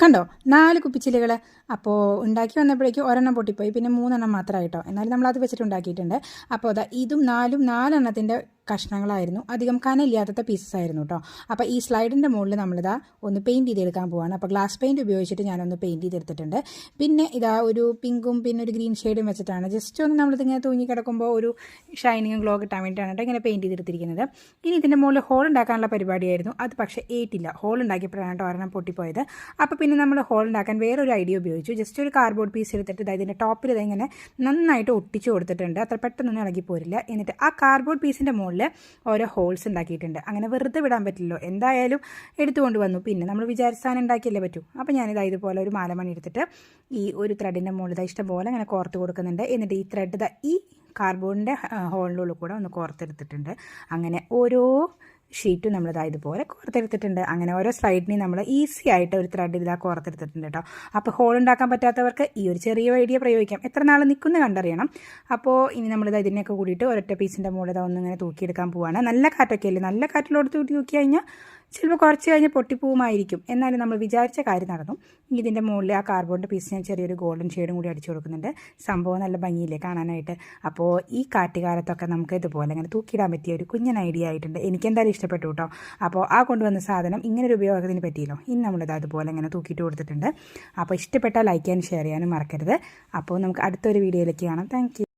കണ്ടോ 4 കുപ്പിച്ചില്ലുകൾ. അപ്പോൾ ഉണ്ടാക്കി വന്നപ്പോഴേക്കും ഒരെണ്ണം പൊട്ടിപ്പോയി, പിന്നെ 3 മാത്രമായിട്ടോ. എന്നാലും നമ്മളത് വെച്ചിട്ട് ഉണ്ടാക്കിയിട്ടുണ്ട്. അപ്പോൾ അതാ ഇതും 4 കഷ്ണങ്ങളായിരുന്നു. അധികം കനയില്ലാത്ത പീസസ് ആയിരുന്നു കേട്ടോ. അപ്പോൾ ഈ സ്ലൈഡിൻ്റെ മുകളിൽ നമ്മളിതാ ഒന്ന് പെയിൻറ്റ് ചെയ്തെടുക്കാൻ പോവാണ്. അപ്പോൾ ഗ്ലാസ് പെയിൻറ്റ് ഉപയോഗിച്ചിട്ട് ഞാനൊന്ന് പെയിൻറ്റ് ചെയ്തെടുത്തിട്ടുണ്ട്. പിന്നെ ഇതാ ഒരു പിങ്കും പിന്നെ ഒരു ഗ്രീൻ ഷെയ്ഡും വെച്ചിട്ടാണ് ജസ്റ്റ് ഒന്ന് നമ്മളിതിങ്ങനെ തൂങ്ങി കിടക്കുമ്പോൾ ഒരു ഷൈനിങ്ങും ഗ്ലോ കിട്ടാൻ വേണ്ടിയിട്ടാണ് കേട്ടോ ഇങ്ങനെ പെയിൻറ്റ് ചെയ്തെടുത്തിരിക്കുന്നത്. ഇനി ഇതിൻ്റെ മുകളിൽ ഹോൾ ഉണ്ടാക്കാനുള്ള പരിപാടിയായിരുന്നു. അത് പക്ഷേ ഏറ്റില്ല. ഹോൾ ഉണ്ടാക്കിയപ്പോഴാണ് കേട്ടോ ഒരെണ്ണം പൊട്ടിപ്പോയത്. അപ്പോൾ പിന്നെ നമ്മൾ ഹോൾ ഉണ്ടാക്കാൻ വേറൊരു ഐഡിയ ഉപയോഗിച്ചു. ജസ്റ്റ് ഒരു കാർഡ്ബോർഡ് പീസ് എടുത്തിട്ട് ഇതിൻ്റെ ടോപ്പിൽ ഇതിങ്ങനെ നന്നായിട്ട് ഒട്ടിച്ച് കൊടുത്തിട്ടുണ്ട്. അത്ര പെട്ടെന്നൊന്നും ഇളകി പോരില്ല. എന്നിട്ട് ആ കാർഡ്ബോർഡ് പീസിൻ്റെ മുകളിൽ ഓരോ ഹോൾസ് ഉണ്ടാക്കിയിട്ടുണ്ട്. അങ്ങനെ വെറുതെ വിടാൻ പറ്റില്ലല്ലോ, എന്തായാലും എടുത്തുകൊണ്ട് വന്നു. പിന്നെ നമ്മൾ വിചാരിച്ച സാധനം ഉണ്ടാക്കിയല്ലേ പറ്റൂ. അപ്പോൾ ഞാനിതാ ഇതുപോലെ ഒരു മാലമണി എടുത്തിട്ട് ഈ ഒരു ത്രെഡിൻ്റെ മുകളിൽ ഇഷ്ടം പോലെ അങ്ങനെ കോർത്ത് കൊടുക്കുന്നുണ്ട്. എന്നിട്ട് ഈ ത്രെഡ് ഈ കാർഡ്ബോർഡിൻ്റെ ഹോളിനുള്ളിൽ കൂടെ ഒന്ന് കോർത്തെടുത്തിട്ടുണ്ട്. അങ്ങനെ ഓരോ ഷീറ്റും നമ്മളിതാ ഇതുപോലെ കോർത്തെടുത്തിട്ടുണ്ട്. അങ്ങനെ ഓരോ സ്ലൈഡിനെയും നമ്മൾ ഈസി ആയിട്ട് ഒരു ത്രെഡ് ഇതാ കോർത്തെടുത്തിട്ടുണ്ട് കേട്ടോ. അപ്പോൾ ഹോൾ ഉണ്ടാക്കാൻ പറ്റാത്തവർക്ക് ഈ ഒരു ചെറിയ ഐഡിയ പ്രയോഗിക്കാം. എത്ര നാൾ നിൽക്കുന്ന കണ്ടറിയണം. അപ്പോൾ ഇനി നമ്മളിത് ഇതിനൊക്കെ കൂടിയിട്ട് ഒരൊറ്റ പീസിൻ്റെ മുകളിൽ ഒന്നിങ്ങനെ തൂക്കിയെടുക്കാൻ പോവുകയാണ്. നല്ല കാറ്റൊക്കെ അല്ലേ, നല്ല കാറ്റിലോട്ട് തൂക്കി കഴിഞ്ഞാൽ ചിലപ്പോൾ കുറച്ച് കഴിഞ്ഞ് പൊട്ടിപ്പോവുമായിരിക്കും. എന്നാലും നമ്മൾ വിചാരിച്ച കാര്യം നടന്നു. ഇതിൻ്റെ മുകളിൽ ആ കാർഡ്ബോർഡിൻ്റെ പീസ് ഞാൻ ചെറിയൊരു ഗോൾഡൻ ഷെയ്ഡും കൂടി അടിച്ചു കൊടുക്കുന്നുണ്ട്. സംഭവം നല്ല ഭംഗിയില്ലേ കാണാനായിട്ട്. അപ്പോൾ ഈ കാറ്റുകാലത്തൊക്കെ നമുക്ക് ഇതുപോലെ അങ്ങനെ തൂക്കിയിടാൻ പറ്റിയ ഒരു കുഞ്ഞൻ ഐഡിയ ആയിട്ടുണ്ട്. എനിക്കെന്തായാലും ഇഷ്ടപ്പെട്ടു കേട്ടോ. അപ്പോൾ ആ കൊണ്ടുവന്ന സാധനം ഇങ്ങനൊരു ഉപയോഗത്തിന് പറ്റിയല്ലോ. ഇനി നമ്മളിത് അതുപോലെ അങ്ങനെ തൂക്കിയിട്ട് കൊടുത്തിട്ടുണ്ട്. അപ്പോൾ ഇഷ്ടപ്പെട്ടാൽ ലൈക്ക് ചെയ്യാനും ഷെയർ ചെയ്യാനും മറക്കരുത്. അപ്പോൾ നമുക്ക് അടുത്തൊരു വീഡിയോയിലേക്ക് കാണാം. Thank you.